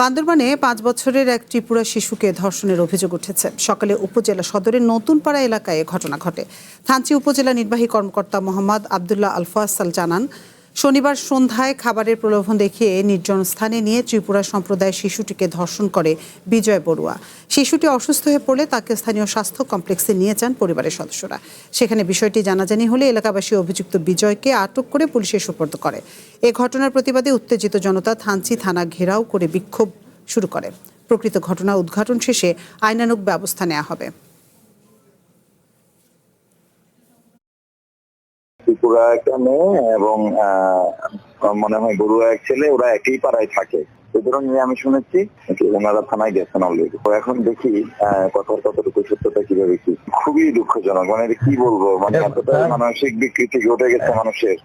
বান্দরবানে ৫ বছরের এক ত্রিপুরা শিশুকে ধর্ষণের অভিযোগ উঠেছে। সকালে উপজেলা সদরের নতুনপাড়া এলাকায় ঘটনা ঘটে। থানচি উপজেলা নির্বাহী কর্মকর্তা মোহাম্মদ আবদুল্লাহ আল ফয়সাল জানান, শনিবার সন্ধ্যায় খাবারের প্রলোভন দেখিয়ে নির্জন স্থানে নিয়ে ত্রিপুরা সম্প্রদায়ের শিশুটিকে ধর্ষণ করে বিজয় বড়ুয়া। শিশুটি অসুস্থ হয়ে পড়লে তাকে স্থানীয় স্বাস্থ্য কমপ্লেক্সে নিয়ে যান পরিবারের সদস্যরা। সেখানে বিষয়টি জানাজানি হলে এলাকাবাসী অভিযুক্ত বিজয়কে আটক করে পুলিশের সোপর্দ করে। এ ঘটনার প্রতিবাদে উত্তেজিত জনতা থানচি থানা ঘেরাও করে বিক্ষোভ শুরু করে। প্রকৃত ঘটনা উদ্ঘাটন শেষে আইনানুগ ব্যবস্থা নেওয়া হবে। ত্রিপুরা একটা মেয়ে এবং মনে হয় বড়ুয়া এক ছেলে, ওরা একই পাড়ায় থাকে। সুতরাং নিয়ে আমি শুনেছি ওনারা থানায় গেছেন অলরেডি। তো এখন দেখি কথার কতটুকু সত্যতা কিভাবে কি। খুবই দুঃখজনক, মানে কি বলবো, মানে এতটা মানসিক বিকৃতি ঘটে গেছে মানুষের।